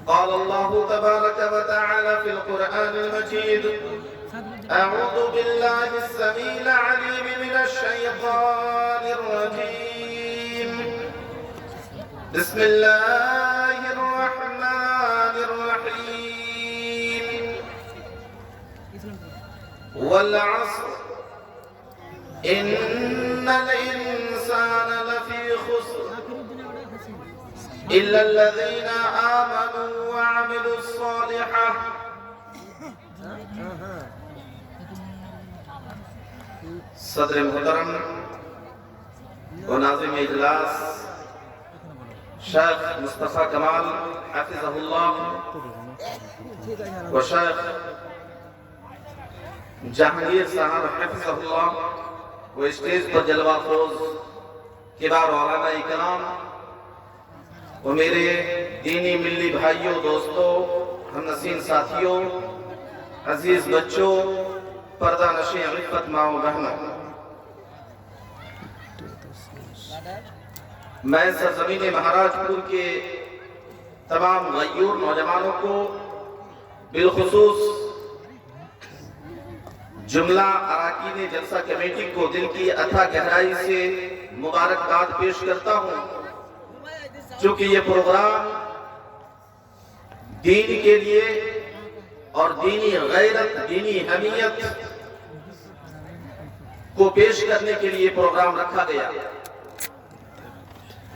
قال الله تبارك وتعالى في القرآن المجيد: أعوذ بالله السميع العليم من الشيطان الرجيم. بسم الله الرحمن الرحيم. والعصر إن الإنسان لفي خسر إلا الذين آمنوا وعملوا الصالحات. صدر محترم و ناظم اجلاس شیخ مصطفیٰ کمال حفظہ اللہ و شیخ جہانگیر صاحب حفظہ اللہ و اسٹیج پر جلوہ فروز کبار علماء کرام و میرے دینی ملی بھائیوں، دوستوں، ہم نشین ساتھیوں، عزیز بچوں، پردہ نشیں عفت ماں و بہنوں، میں سرزمین مہاراج پور کے تمام غیور نوجوانوں کو بالخصوص جملہ اراکین جلسہ کمیٹی کو دل کی اتھا گہرائی سے مبارکباد پیش کرتا ہوں، چونکہ یہ پروگرام دین کے لیے اور دینی غیرت، دینی حمیت کو پیش کرنے کے لیے پروگرام رکھا گیا،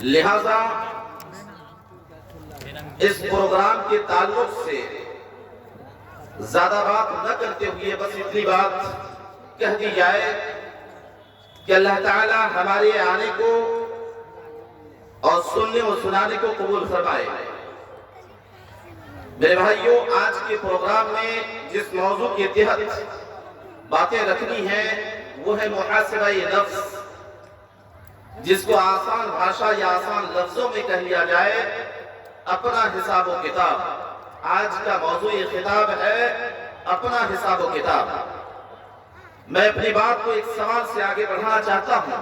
لہذا اس پروگرام کے تعلق سے زیادہ بات نہ کرتے ہوئے بس اتنی بات کہہ دی جائے کہ اللہ تعالی ہمارے آنے کو اور سننے و سنانے کو قبول فرمائے۔ میرے بھائیوں، آج کے پروگرام میں جس موضوع کے تحت باتیں رکھنی ہیں وہ ہے محاسبہ نفس، جس کو آسان بھاشا یا آسان لفظوں میں کہہ لیا جائے اپنا حساب و کتاب۔ آج کا موضوع خطاب ہے اپنا حساب و کتاب۔ میں اپنی بات کو ایک سوال سے آگے بڑھانا چاہتا ہوں۔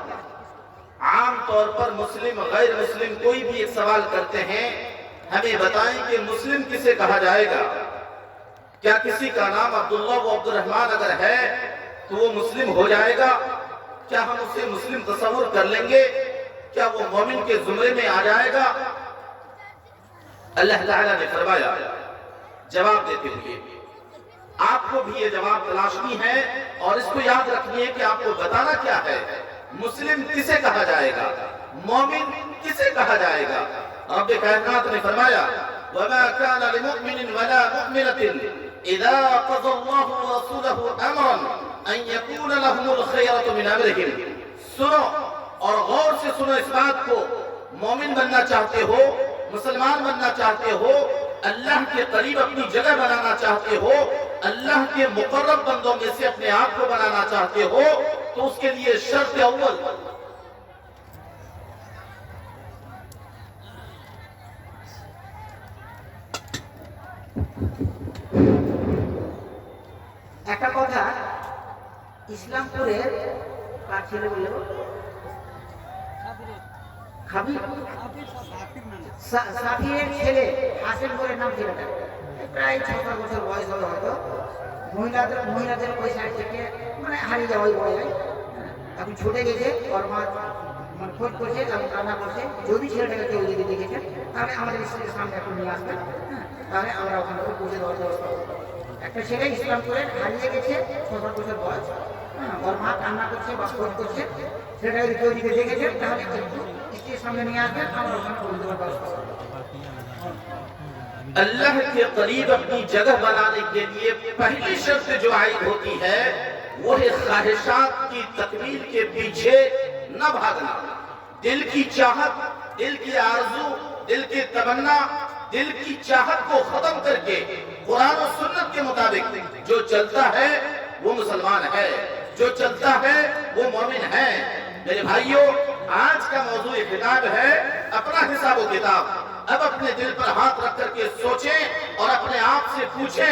عام طور پر مسلم غیر مسلم کوئی بھی ایک سوال کرتے ہیں، ہمیں بتائیں کہ مسلم کسے کہا جائے گا؟ کیا کسی کا نام عبداللہ و عبد الرحمن اگر ہے تو وہ مسلم ہو جائے گا؟ کیا ہم اسے مسلم تصور کر لیں گے؟ کیا وہ مومن کے زمرے میں آ جائے گا؟ اللہ تعالیٰ نے فرمایا جواب دیتے ہوئے، آپ کو بھی یہ جواب تلاشنی ہے اور اس کو یاد رکھنی ہے کہ آپ کو بتانا کیا ہے، مسلم کسے کہا جائے گا، مومن کسے کہا جائے گا؟ رب کائنات نے فرمایا وَمَا كَانَ لِمُؤْمِنٍ وَلَا مُؤْمِنَةٍ إِذَا قَضَى اللَّهُ وَرَسُولُهُ أَمْرًا أَن يَكُونَ لَهُمُ الْخِيَرَةُ مِنْ أَمْرِهِمْ۔ سنو اور غور سے سنو اس بات کو، مومن بننا چاہتے ہو، مسلمان بننا چاہتے ہو، اللہ کے قریب اپنی جگہ بنانا چاہتے ہو، اللہ کے مقرب بندوں میں سے اپنے آپ کو بنانا چاہتے ہو، تو اس کے لیے شرط اول একটা কথা, ইসলামপুরের কার ছেলে বলল সাফিরের ছেলে হাসিন করে নাম ছেলেটা, প্রায় 6 বছর বয়স হবে হয়তো। মহিলাদের ওই সাইড থেকে মানে হারিয়ে যাওয়াই বলা যায়। এখন ছুটে গেছে, ওর মা মানে খোঁজ করছে এবং কান্না করছে। যদি ছেলেটাকে কেউ যদি দেখেছেন তাহলে আমাদের স্কুলের সামনে এখন নিয়ে আসবেন, তাহলে আমরা ওখানে পৌঁছে দেওয়ার ব্যবস্থা করবো। একটা ছেলে ইসলামপুরের হারিয়ে গেছে, 6 বছর বয়স, ওর মা কান্না করছে বা খোঁজ করছে। সেটা যদি কেউ যদি দেখেছেন তাহলে একটু স্কুলের সামনে নিয়ে আসবেন, আমরা ওখানে পৌঁছে দেওয়ার ব্যবস্থা করবো। اللہ کے قریب اپنی جگہ بنانے کے لیے پہلی شرط جو عائد ہوتی ہے وہ ہے خواہشات کی تکمیل کے پیچھے نہ بھاگنا۔ دل کی چاہت، دل کی آرزو، دل کی تمنا، دل کی چاہت کو ختم کر کے قرآن و سنت کے مطابق جو چلتا ہے وہ مسلمان ہے، جو چلتا ہے وہ مومن ہے۔ میرے بھائیوں، آج کا موضوع خطاب ہے اپنا حساب و کتاب۔ اب اپنے دل پر ہاتھ رکھ کر کے سوچیں اور اپنے آپ سے پوچھیں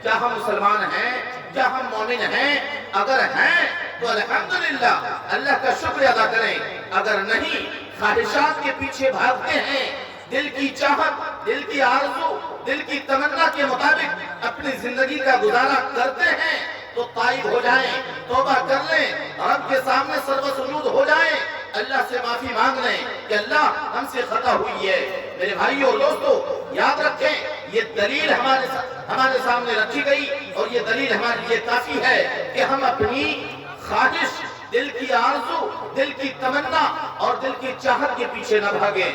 کیا ہم مسلمان ہیں، کیا ہم مومن ہیں؟ اگر ہیں تو الحمدللہ اللہ کا شکر ادا کریں، اگر نہیں خواہشات کے پیچھے بھاگتے ہیں، دل کی چاہت، دل کی آرزو، دل کی تمنا کے مطابق اپنی زندگی کا گزارا کرتے ہیں تو تائب ہو جائیں، توبہ کر لیں، رب کے سامنے سرو سجود ہو جائیں، اللہ سے معافی مانگ لیں کہ اللہ ہم سے خطا ہوئی ہے۔ میرے بھائیوں اور دوستو، یاد رکھیں یہ دلیل ہمارے سامنے رکھی گئی اور یہ دلیل ہمارے لیے کافی ہے کہ ہم اپنی خواہش، دل کی آرزو، دل کی تمنا اور دل کی چاہت کے پیچھے نہ بھاگیں۔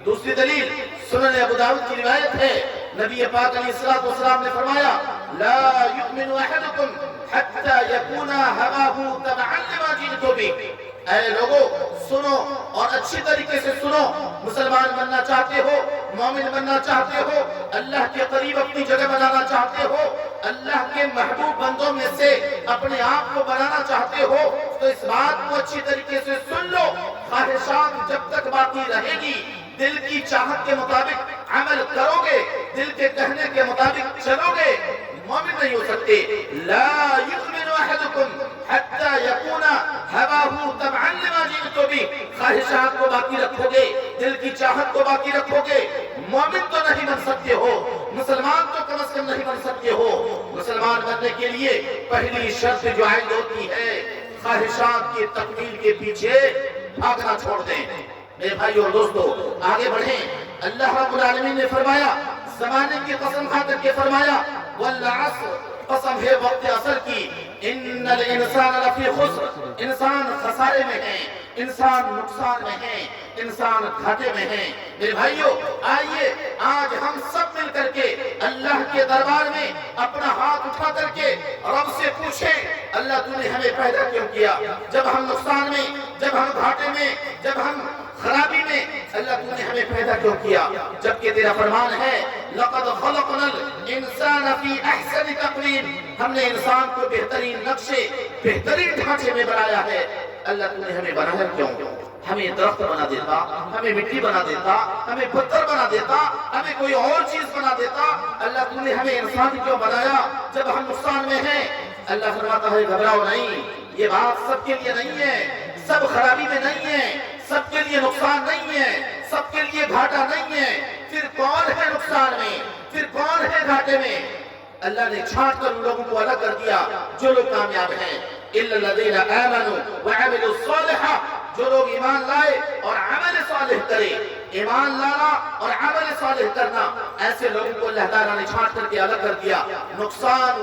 دوسری دلیل سنن ابو داؤد کی روایت ہے، نبی پاک علیہ الصلوۃ والسلام نے فرمایا لا یؤمن احدکم حتی یکون ہواہ تبعا لما جئت بہ۔ اے لوگو سنو اور اچھی طریقے سے سنو، مسلمان بننا چاہتے ہو، مومن بننا چاہتے ہو، اللہ کے قریب اپنی جگہ بنانا چاہتے ہو، اللہ کے محبوب بندوں میں سے اپنے آپ کو بنانا چاہتے ہو تو اس بات کو اچھی طریقے سے سن لو، خواہشات جب تک باقی رہے گی، دل کی چاہت کے مطابق عمل کرو گے، دل کے کہنے کے مطابق چلو گے، مومن نہیں ہو سکتے۔ لا یؤمن احدکم حتی یکون ہواہ تبعا لما جئت بہ۔ خواہشات کو باقی رکھو گے، دل کی چاہت کو باقی رکھو گے، مومن تو نہیں بن سکتے ہو، مسلمان تو کم از کم نہیں بن سکتے ہو۔ مسلمان بننے کے لیے پہلی شرط جو عائد ہوتی ہے، خواہشات کی تکمیل کے پیچھے بھاگنا چھوڑ دیں۔ میرے بھائیو اور دوستو آگے بڑھیں۔ اللہ رب العالمین نے فرمایا، زمانے کی قسم کھا کر کے فرمایا والعصر، قسم ہے وقت عصر کی، ان الانسان لفی خسر، انسان خسارے میں ہے، انسان نقصان میں ہے، انسان گھاٹے میں ہے۔ میرے بھائیو آئیے آج ہم سب مل کر کے اللہ کے دربار میں اپنا ہاتھ اٹھا کر کے رب سے پوچھیں اللہ تو نے ہمیں پیدا کیوں کیا؟ جب ہم نقصان میں، جب ہم گھاٹے میں، جب ہم خرابی میں، اللہ تو نے ہمیں پیدا کیوں کیا؟ جبکہ تیرا فرمان ہے لَقَدْ خَلَقْنَا الْإِنسَانَ فِي أَحْسَنِ تَقْوِيمٍ، ہم نے انسان کو بہترین نقشے، بہترین ڈھانچے میں بنایا ہے۔ اللہ تو نے ہمیں بنایا کیوں؟ ہمیں درخت بنا دیتا، ہمیں مٹی بنا دیتا، ہمیں پتھر بنا دیتا، ہمیں کوئی اور چیز بنا دیتا، اللہ تو نے ہمیں انسان کیوں بنایا جب ہم نقصان میں ہیں؟ اللہ فرماتا ہے گھبراؤ نہیں، یہ بات سب کے لیے نہیں ہے، سب خرابی میں نہیں ہے، سب کے لیے نقصان نہیں ہے، سب کے لیے گھاٹا نہیں ہے۔ پھر کون ہے نقصان میں؟ پھر کون ہے گھاٹے میں؟ اللہ نے چھانٹ کر ان لوگوں کو الگ کر دیا جو لوگ کامیاب ہیں۔ إِلَّا الَّذِينَ آمَنُوا وَعَمِلُوا الصَّالِحَاتِ، جو لوگ ایمان لائے اور عمل صالح کرے۔ ایمان لانا اور عمل صالح کرنا، ایسے لوگوں کو اللہ تعالیٰ نے چھانٹ کر کے الگ کر دیا۔ نقصان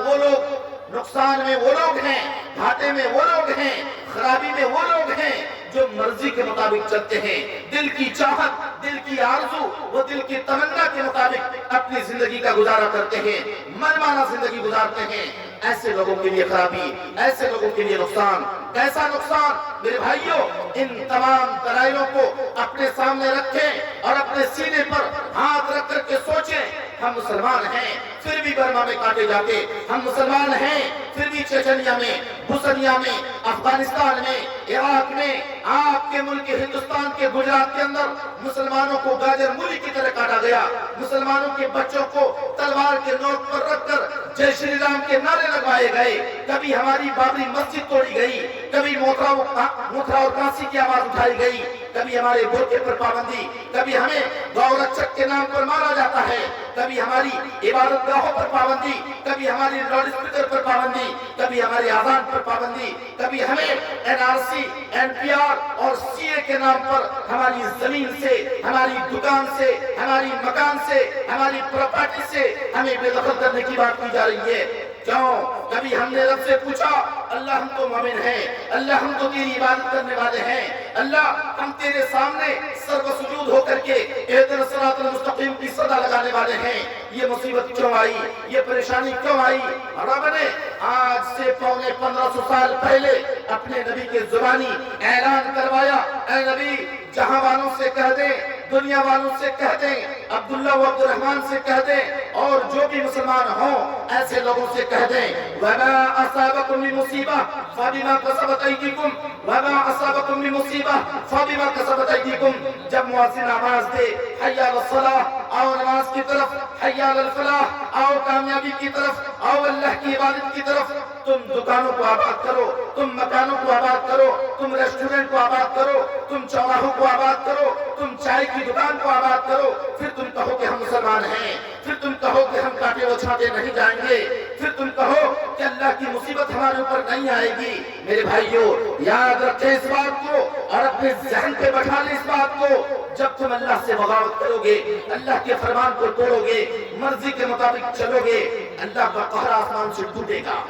میں وہ لوگ ہیں، گھاٹے میں وہ لوگ ہیں، خرابی میں وہ لوگ ہیں جو مرضی کے مطابق چلتے ہیں، دل کی چاہت، دل کی آرزو، وہ دل کی تمنا کے مطابق اپنی زندگی کا گزارا کرتے ہیں، منمانا زندگی گزارتے ہیں۔ ایسے لوگوں کے لیے خرابی، ایسے لوگوں کے لیے نقصان۔ کیسا نقصان؟ میرے بھائیوں ان تمام دلائلوں کو اپنے سامنے رکھیں اور اپنے سینے پر ہاتھ رکھ کر کے سوچیں، ہم مسلمان ہیں پھر بھی برما میں کاٹے جاتے، ہم مسلمان ہیں پھر بھی چچنیا میں، بوسنیا میں، افغانستان میں، عراق میں، آپ کے ملک ہندوستان کے گجرات کے اندر مسلمانوں کو گاجر مولی کی طرح کاٹا گیا، مسلمانوں کے بچوں کو تلوار کے نوک پر رکھ کر جے شری رام کے نعرے لگوائے گئے، کبھی ہماری بابری مسجد توڑی گئی، کبھی موتھرا اور کانسی کی آواز اٹھائی گئی، کبھی ہمارے برقعے پر پابندی، کبھی ہمیں گاؤں رکشک کے نام پر مارا جاتا ہے، کبھی ہماری عبادت گاہوں پر پابندی، کبھی ہماری لاؤڈ اسپیکر پر پابندی، کبھی ہماری آزان پر پابندی، کبھی ہمیں NRC، NPR اور CA کے نام پر ہماری زمین سے، ہماری دکان سے، ہماری مکان سے، ہماری پراپرٹی سے ہمیں بے دخل کرنے کی بات کی جا رہی ہے۔ کیوں؟ کبھی ہم نے رب سے پوچھا اللہ ہم تو مومن ہیں، اللہ ہم تو تیری عبادت کرنے والے ہیں، اللہ ہم تیرے سامنے سر و سجود ہو کر کے اہدنا الصراط المستقیم کی صدا لگانے والے ہیں، یہ مصیبت کیوں آئی؟ یہ پریشانی کیوں آئی؟ رب نے آج سے پونے 1500 سال پہلے اپنے نبی کے زبانی اعلان کروایا، اے نبی جہاں والوں سے کہہ دیں، دنیا والوں سے کہہ دیں، عبداللہ و عبدالرحمن سے کہہ دیں اور جو بھی مسلمان ہوں ایسے لوگوں سے کہہ دیں وَمَا أَصَابَكُم مِّن مُّصِيبَةٍ فَبِمَا كَسَبَتْ أَيْدِيكُمْ وَمَا أَصَابَكُم مِّن مُّصِيبَةٍ فَبِمَا كَسَبَتْ أَيْدِيكُمْ۔ جب مؤذن آواز دے حی علی الصلاۃ، آؤ نماز کی طرف، حی علی الفلاح، آؤ کامیابی کی طرف، آؤ اللہ کی عبادت کی طرف، تم دکانوں کو آباد کرو، تم مکانوں کو آباد کرو، تم ریسٹورنٹ کو آباد کرو، تم چوراہوں کو آباد کرو، تم چائے کی دکان کو آباد کرو، پھر تم کہو کہ ہم مسلمان ہیں، پھر تم کہو کہ ہم کاٹے وچھاتے نہیں جائیں گے، پھر تم کہو کہ اللہ کی مصیبت ہمارے اوپر نہیں آئے گی۔ میرے بھائیوں، یاد رکھیں اس بات کو اور اپنے ذہن پہ بٹھا لیں اس بات کو، جب تم اللہ سے بغاوت کرو گے، اللہ کے فرمان کو توڑو گے، مرضی کے مطابق چلو گے، اللہ کا قہر آسمان سے ٹوٹے گا،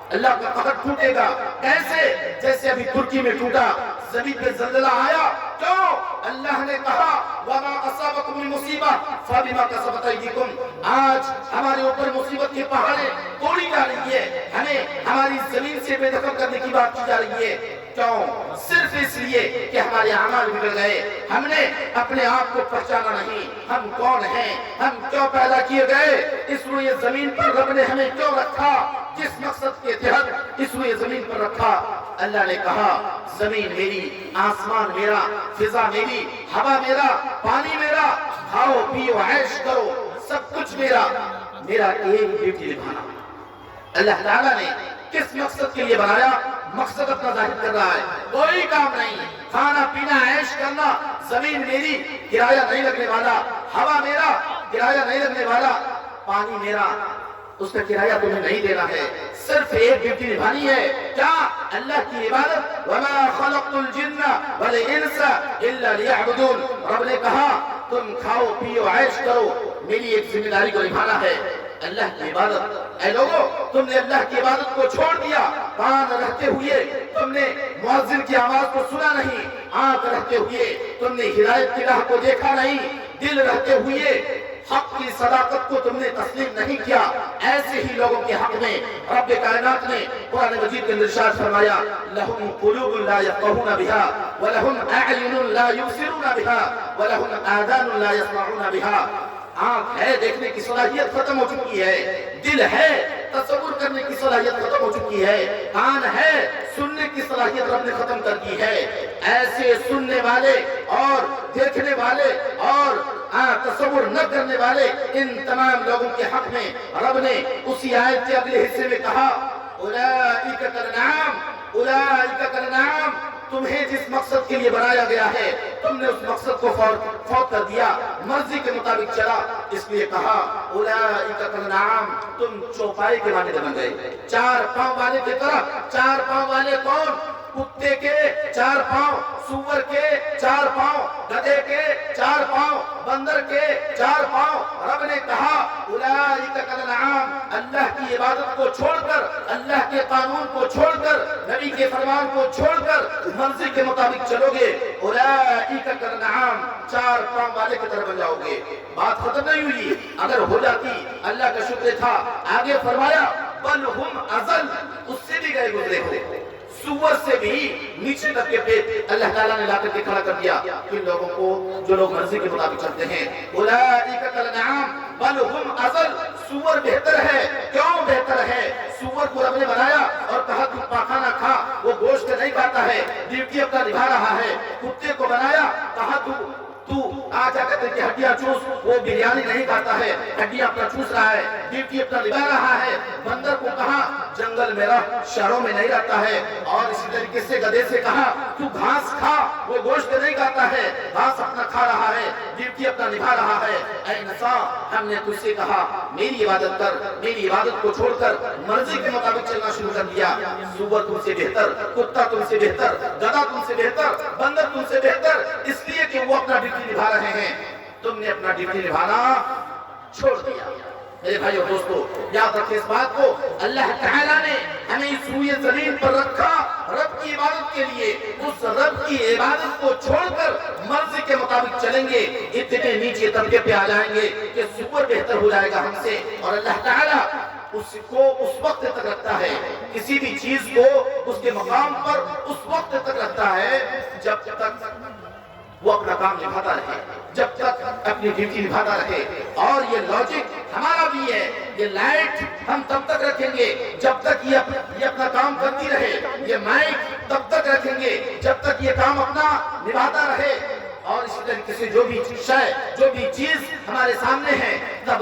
اللہ کا قہر ٹوٹے گا۔ کیسے؟ جیسے ابھی ترکی میں ٹوٹا، زمین پہ زلزلہ آیا، کیوں؟ اللہ نے کہا وَمَا أَصَابَكُم مِّن مُّصِيبَةٍ فَبِمَا كَسَبَتْ أَيْدِيكُمْ۔ آج ہمارے اوپر مصیبت کی پہاڑیں توڑی جا رہی ہے، ہمیں ہماری زمین سے بے دخل کرنے کی بات کی جا رہی ہے، کیوں؟ صرف اس لیے کہ ہمارے اعمال بگڑ گئے، ہم نے اپنے آپ کو پہچانا نہیں، ہم کون ہیں، ہم کیوں پیدا کیے گئے، اس روئے زمین پر رب نے ہمیں کیوں رکھا، کس مقصد کے تحت اس روئے زمین پر رکھا۔ اللہ نے کہا زمین میری، آسمان میرا، فضا میری، ہوا میرا، پانی میرا، کھاؤ پیو عیش کرو، سب کچھ میرا، میرا ایک ڈیوٹی نبھانا۔ اللہ تعالیٰ نے کس مقصد کے لیے بنایا؟ مقصد اپنا ظاہر کر رہا ہے، کوئی کام نہیں، کھانا پینا عیش کرنا، زمین میری، کرایہ نہیں لگنے والا، ہوا میرا، کرایہ نہیں لگنے والا، پانی میرا، اس کا کرایہ تمہیں نہیں دینا ہے، صرف ایک ڈیوٹی نبھانی ہے، کیا؟ اللہ کی عبادت۔ وَمَا خَلَقْتُ الْجِنَّ وَالْإِنسَ إِلَّا لِيَعْبُدُونَ۔ رب نے کہا تم کھاؤ پیو عیش کرو، میری ایک ذمہ داری کو نبھانا ہے، اللہ کی عبادت۔ اے لوگوں، تم نے اللہ کی عبادت کو چھوڑ دیا، کان رہتے ہوئے تم نے مؤذن کی آواز کو سنا نہیں، آنکھ رہتے ہوئے تم نے ہدایت کی راہ کو دیکھا نہیں، دل رہتے ہوئے حق کی صداقت کو تم نے تسلیم نہیں کیا۔ ایسے ہی لوگوں کے حق میں رب کائنات نے قرآن مجید کے اندر ارشاد فرمایا لَهُمْ قُلُوبٌ لَا يَفْقَهُونَ بِهَا وَلَهُمْ أَعْيُنٌ لَا يُبْصِرُونَ بِهَا وَلَهُمْ آذَانٌ لَا يَسْمَعُونَ بِهَا۔ آنکھ ہے، دیکھنے کی صلاحیت ختم ہو چکی ہے، دل ہے، تصور کرنے کی صلاحیت ختم ہو چکی ہے، کان ہے، سننے کی صلاحیت رب نے ختم کر دی ہے۔ ایسے سننے والے اور دیکھنے والے اور تصور نہ کرنے والے ان تمام لوگوں کے حق میں رب نے اسی آیت کے اگلے حصے میں کہا اولئک کالانعام، اولئک کالانعام، تمہیں جس مقصد کے لیے بنایا گیا ہے تم نے اس مقصد کو فوت کر دیا، مرضی کے مطابق چلا، اس لیے کہا اولئک کالانعام، تم چوپائے کے مانند بن گئے، چار پاؤں والے کی طرح۔ چار پاؤں والے کون؟ کتے کے چار پاؤں، سور کے چار پاؤں، گدھے کے چار پاؤں، بندر کے چار پاؤں۔ رب نے کہا اولئک کالانعام، اللہ کی عبادت کو چھوڑ کر، اللہ کے قانون کو چھوڑ کر، نبی کے فرمان کو چھوڑ کر مرضی کے مطابق چلو گے، اولئک کالانعام، چار پاؤں والے کی طرح بن جاؤ گے۔ بات ختم نہیں ہوئی، اگر ہو جاتی اللہ کا شکر تھا۔ آگے فرمایا بل ہم اضل، اس سے بھی گئے گزرے ہو، سور سے بھی نیچے تک کے پیٹ اللہ تعالیٰ نے لا کر کے کھڑا کر دیا کن لوگوں کو جو لوگ مرضی کے مطابق چلتے ہیں۔ اولئک کالانعام بل ہم اضل، سور بہتر ہے۔ کیوں بہتر ہے؟ سور کو رب نے بنایا اور کہا تو پاخانہ کھا، وہ گوشت نہیں کھاتا ہے، ڈیوٹی اپنا نبھا رہا ہے۔ کتے کو بنایا، کہا تو آج آ کر کے ہڈیاں چوس، وہ بریانی نہیں کھاتا ہے، ہڈیاں اپنا چوس رہا ہے، ڈیوٹی اپنا نبھا رہا ہے۔ بندر کو کہا جنگل میں رہ، شہروں میں نہیں رہتا ہے، اور اسی طریقے سے گدھے سے کہا تو گھاس کھا، وہ گوشت نہیں کھاتا ہے، گھاس اپنا کھا رہا ہے، ڈیوٹی اپنا نبھا رہا ہے۔ اے انسان، ہم نے تجھ سے کہا میری عبادت کر، میری عبادت کو چھوڑ کر مرضی کے مطابق چلنا شروع کر دیا۔ سور تم سے بہتر، کتا تم سے بہتر، گدھا تم سے بہتر، بندر تم سے بہتر، اس لیے کہ وہ اپنا ڈیوٹی نبھا رہے ہیں، تم نے اپنا ڈیوٹی نبھانا چھوڑ دیا۔ میرے بھائیو دوستو، یاد رکھیں اس بات کو، اللہ تعالیٰ نے ہمیں اس روئے زمین پر رکھا رب کی عبادت کے لیے۔ اس رب کی عبادت کو چھوڑ کر مرضی کے مطابق چلیں گے، اتنے نیچے طبقے پہ آ جائیں گے کہ سپر بہتر ہو جائے گا ہم سے۔ اور اللہ تعالیٰ اس کو اس وقت تک رکھتا ہے، کسی بھی چیز کو اس کے مقام پر اس وقت تک رکھتا ہے جب تک وہ اپنا کام نبھاتا رہے، جب تک اپنی ڈیوٹی نبھاتا رہے۔ اور یہ لاجک ہمارا بھی ہے، یہ لائٹ ہم تب تک رکھیں گے جب تک یہ اپنا کام کرتی رہے، یہ مائک تب تک رکھیں گے جب تک یہ کام اپنا نبھاتا رہے۔ اور اسی طریقے سے جو بھی شے، جو بھی چیز ہمارے سامنے ہے، تب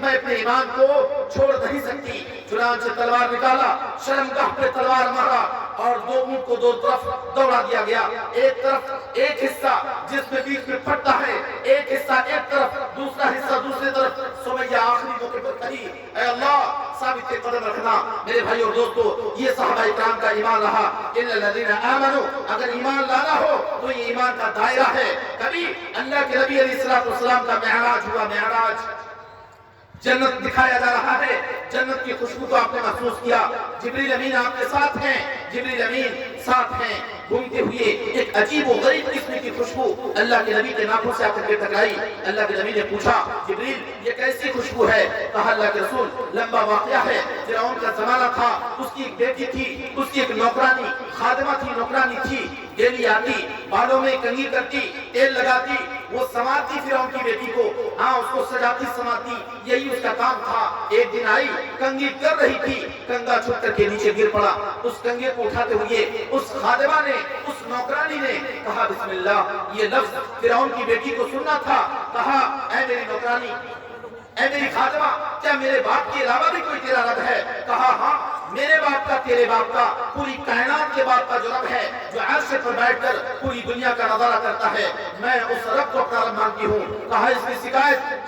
میں اپنے ایمان کو چھوڑ نہیں سکتی، چنانچہ تلوار نکالا، شرمگاہ پہ تلوار مارا اور دو اونٹ کو دو طرف دوڑا دیا گیا، ایک طرف ایک حصہ جس میں بیچ میں پھٹتا ہے، ایک حصہ ایک طرف، دوسرا حصہ دوسری طرف۔ سمیہ آخری موقع پر کہی اے اللہ ثابت قدم رکھنا۔ میرے بھائی اور دوستو، یہ صحابہ اکرام کا ایمان رہا، اِنَّ الَّذِينَ آمَنُوا، اگر ایمان لانا ہو تو یہ ایمان کا دائرہ ہے۔ کبھی اللہ کے نبی علیہ السلام کا معراج ہوا، معراج جنت دکھایا جا رہا ہے، جنت کی خوشبو کو آپ نے محسوس کیا، جبریل امین آپ کے ساتھ ہیں، جبریل امین ساتھ ہیں، گھومتے ہوئے ایک عجیب و غریب قسم کی خوشبو اللہ کے نبی کے ناخن سے آ کر کے ٹکرائی۔ اللہ کے نبی نے پوچھا جبریل یہ کیسی خوشبو ہے؟ کہا اللہ کے رسول لمبا واقعہ ہے، فرعون کا زمانہ تھا، اس کی ایک بیٹی تھی، اس کی ایک نوکرانی خادمہ تھی، نوکرانی تھی، ڈیلی آتی، بالوں میں کنگھی کرتی، تیل لگاتی، وہ سنوارتی فرعون کی بیٹی کو، ہاں اس کو سجاتی سنوارتی، یہی اس کا کام تھا۔ ایک دن آئی، کنگھی کر رہی تھی، کنگا چھٹ کر کے نیچے گر پڑا، اس کنگھے کو اٹھاتے ہوئے اس خادمہ نے، اس نوکرانی نے کہا بسم اللہ، یہ لفظ فرعون کی بیٹی کو سننا تھا۔ کہا اے میری نوکرانی، اے میری خادمہ، کیا میرے باپ کے علاوہ بھی کوئی تیرا رب ہے؟ کہا ہاں، میرے باپ کا، تیرے باپ کا، پوری کائنات کے باپ کا جو رب ہے، جو عرش پر بیٹھ کر پوری دنیا کا نظارہ کرتا ہے، میں اس رب کو اپنا رب مانتی ہوں۔ کہا اس کی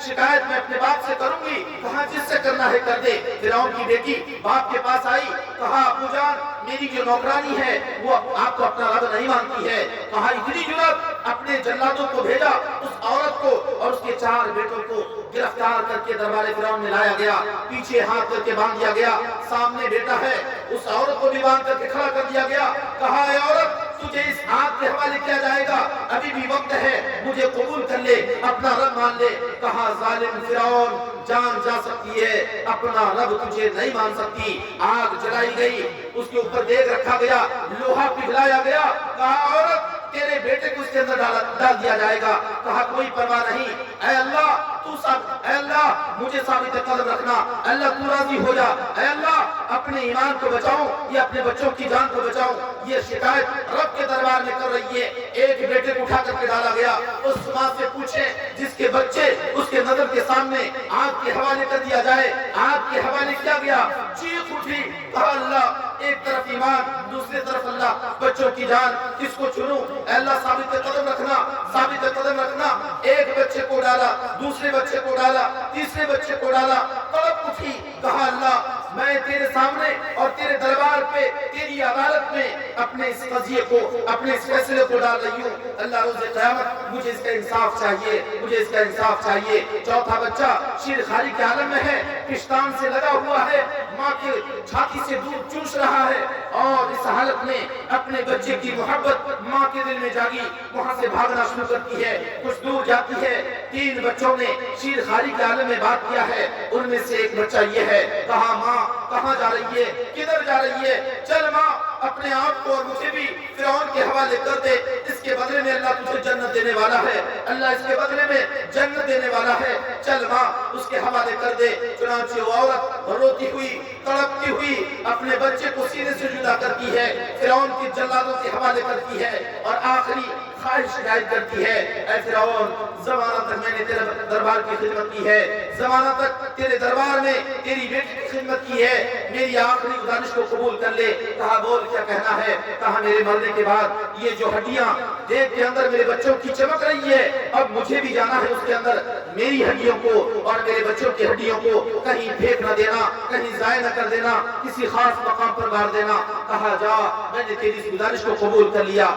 شکایت میں اپنے باپ سے کروں گی۔ کہا جس سے کرنا ہے کر دے۔ فرعون کی بیٹی باپ کے پاس آئی، کہا ابو جان میری جو نوکرانی ہے وہ آپ کو اپنا رب نہیں مانتی ہے۔ کہا اتنی جرأت، اپنے جلادوں کو بھیجا، اس عورت کو اور اس کے 4 بیٹوں کو گرفتار کر کے دربار فرعون میں لایا گیا، پیچھے ہاتھ کر کے باندھ دیا گیا، سامنے بیٹا ہے، اس عورت کو بھی باندھ کر کے کھڑا کر دیا گیا۔ کہا اے عورت تجھے اس آگ کے حوالے کیا جائے گا، ابھی بھی وقت ہے، مجھے قبول کر لے، اپنا رب مان لے۔ کہا ظالم فرعون جان جا سکتی ہے، اپنا رب تجھے نہیں مان سکتی۔ آگ جلائی گئی، اس کے اوپر دیگ رکھا گیا، لوہا پگھلایا گیا۔ کہا عورت تیرے بیٹے کو اس کے اندر ڈال دیا جائے گا۔ کہا کوئی پرواہ نہیں، اے اللہ اے اللہ مجھے ثابت قدم رکھنا، اللہ تو راضی ہو جا، اے اللہ اپنے ایمان کو بچاؤں یا اپنے بچوں کی جان کو بچاؤں۔ یہ شکایت رب کے دربار میں کر رہی ہے۔ ایک بیٹے کو اٹھا کر کے ڈالا گیا، اس ماں سے پوچھیں جس کے بچے اس کے نظر کے سامنے آگ کے حوالے کر دیا جائے، آگ کے حوالے کیا گیا، چیخ اٹھی، کہا اللہ ایک طرف ایمان، دوسری طرف اللہ، بچوں کی جان کس کو چنوں؟ اے اللہ ثابت قدم رکھنا، ثابت قدم رکھنا۔ ایک بچے کو ڈالا، دوسرے بچے کو ڈالا، تیسرے بچے کو ڈالا، تڑپ اٹھی، کہا اللہ میں تیرے سامنے اور تیرے دربار پہ تیری عدالت میں اپنے اس قضیے کو، اپنے اس فیصلے کو ڈال رہی ہوں۔ اللہ روز قیامت مجھے اس کا انصاف چاہیے، مجھے اس کا انصاف چاہیے۔ چوتھا بچہ شیر خاری کے عالم میں ہے، پشتان سے لگا ہوا ہے، ماں کے چھاتی سے دودھ چوس رہا ہے، اور اس حالت میں اپنے بچے کی محبت ماں کے دل میں جاگی، وہاں سے بھاگنا شروع کرتی ہے، کچھ دور جاتی ہے۔ 3 بچوں نے شیر خاری کے عالم میں بات کیا ہے، ان میں سے ایک بچہ یہ ہے، کہا ماں کہاں جا رہی ہے، کدھر جا رہی ہے؟ چل ماں اپنے آپ کو اور مجھے بھی فرعون کے حوالے کر دے، اس کے بدلے میں اللہ تجھے جنت دینے والا ہے، اللہ اس کے بدلے میں جنت دینے والا ہے، چل ماں اس کے حوالے کر دے۔ چنانچہ وہ عورت روتی ہوئی، تڑپتی ہوئی اپنے بچے کو سینے سے جدا کرتی ہے، فرعون کی جلادوں کے حوالے کرتی ہے، اور آخری خواہش شکایت کرتی ہے، اے فرعون زمانہ تک میں نے تیرے دربار کی خدمت کی ہے، زمانہ تک تیرے دربار میں تیری بیٹی کی خدمت کی ہے، میری آخری گزارش کو قبول کر لے۔ کہا بول کیا کہنا ہے؟ کہا میرے مرنے کے بعد یہ جو ہڈیاں دیگ کے اندر میرے بچوں کی چمک رہی ہے، اب مجھے بھی جانا ہے اس کے اندر، میری ہڈیوں کو اور میرے بچوں کی ہڈیوں کو کہیں پھینک نہ دینا، کہیں ضائع نہ کر دینا، کسی خاص مقام پر گاڑ دینا۔ کہا جا میں نے تیری اس گزارش کو قبول کر لیا۔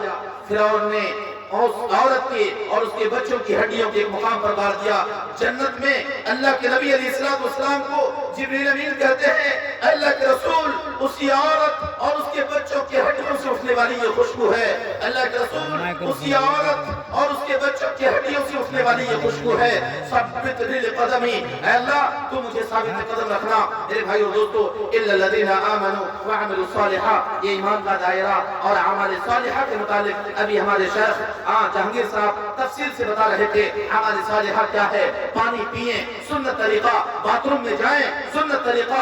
فرعون نے اس عورت کے اور اس کے بچوں کی ہڈیوں کے ایک مقام پر گاڑ دیا۔ جنت میں اللہ کے نبی علیہ السلام کو جبریل امین کہتے ہیں اللہ کے رسول اسی عورت اور اس کے بچوں کی ہڈیوں سے اٹھنے والی یہ خوشبو ہے، اللہ کے رسول اسی عورت اور اس کے بچوں کی ہڈیوں سے اٹھنے والی یہ خوشبو ہے۔ ثبت قدمی، اے اللہ تو مجھے ثابت قدم رکھنا۔ میرے بھائی اور دوستو، الا الذین آمنوا وعملوا الصالحات، یہ ایمان کا دائرہ اور اعمال صالحہ کے متعلق ابھی ہمارے شیخ جہانگیر صاحب تفصیل سے بتا رہے تھے۔ اعمال صالحہ کیا ہے؟ پانی پئیں سنت طریقہ، باتھ روم میں جائیں سنت طریقہ،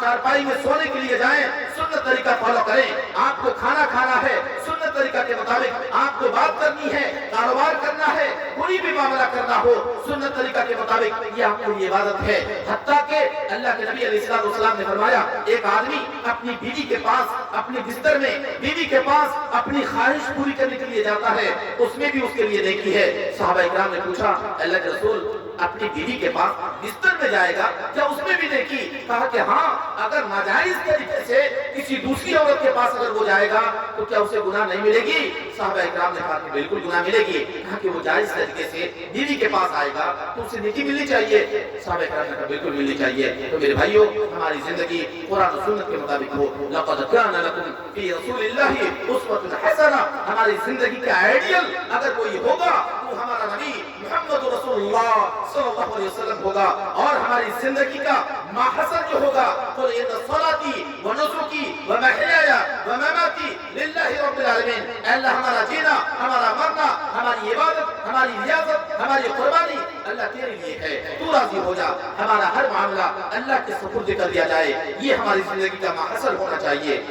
چارپائی میں سونے کے لیے جائیں سنت طریقہ فالو کریں، آپ کو کھانا کھانا ہے سنت طریقہ کے مطابق آپ کو بات کرنی ہے، کاروبار کرنا ہے، کوئی بھی معاملہ کرنا ہو سنت طریقہ کے مطابق، یہ آپ کو یہ عبادت ہے۔ حتیٰ کہ اللہ کے نبی علیہ السلام نے فرمایا ایک آدمی اپنی بیوی کے پاس اپنے بستر میں بیوی کے پاس اپنی خواہش پوری کرنے کے لیے جاتا ہے، اس میں بھی اس کے لیے نیکی ہے۔ صحابہ اکرام نے پوچھا اللہ کے رسول اپنی بیوی کے پاس بستر میں جائے گا کیا اس میں بھی نیکی؟ کہا کہ ہاں، اگر ناجائز طریقے سے کسی دوسری عورت کے پاس اگر وہ جائے گا تو کیا اسے گناہ نہیں ملے گی؟ صحابہ اکرام نے کہا کہ بالکل گناہ ملے گی۔ کہا کہ وہ جائز طریقے سے بیوی کے پاس آئے گا تو اسے نیکی ملنی چاہیے؟ صحابہ اکرام نے کہا بالکل ملنی چاہیے۔ تو میرے بھائیو، ہماری زندگی قرآن و سنت کے مطابق ہو۔ لقد کان لکم فی رسول اللہ اسوۃ حسنہ، ہماری زندگی کا آئیڈیل اگر کوئی ہوگا تو ہمارا نبی محمد رسول اللہ صلی اللہ علیہ وسلم ہوگا، اور ہماری زندگی کا ماحصل جو ہوگا قل ان صلاتی و نسکی و محیای و مماتی للہ رب العالمین، اے اللہ ہمارا جینا، ہمارا مرنا، ہماری عبادت، ہماری ریاضت، ہماری قربانی اللہ تیرے لیے ہے، تو راضی ہو جا، ہمارا ہر معاملہ اللہ کے سپرد کر دیا جائے، یہ ہماری زندگی کا ماحصل ہونا چاہیے۔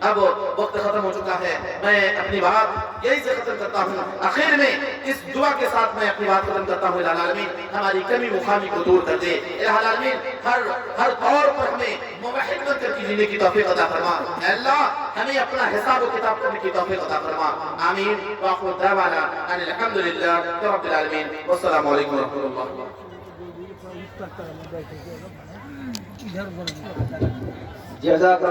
اب وقت ختم ہو چکا ہے، میں اپنی بات یہی سے ختم کرتا ہوں۔ آخر میں اس دعا کے ساتھ میں اپنی بات ختم کرتا ہوں۔ الہ العالمین ہماری کمی مخامی کو دور کر دے، الہ العالمین ہر دور پر ہمیں موحد بن کر جینے کی توفیق عطا فرما، اے اللہ ہمیں اپنا حساب و کتاب کرنے کی توفیق عطا فرما، آمین۔ وآخر دعوانا ان الحمدللہ رب العالمین، والسلام علیکم ورحمۃ اللہ۔ جزاک اللہ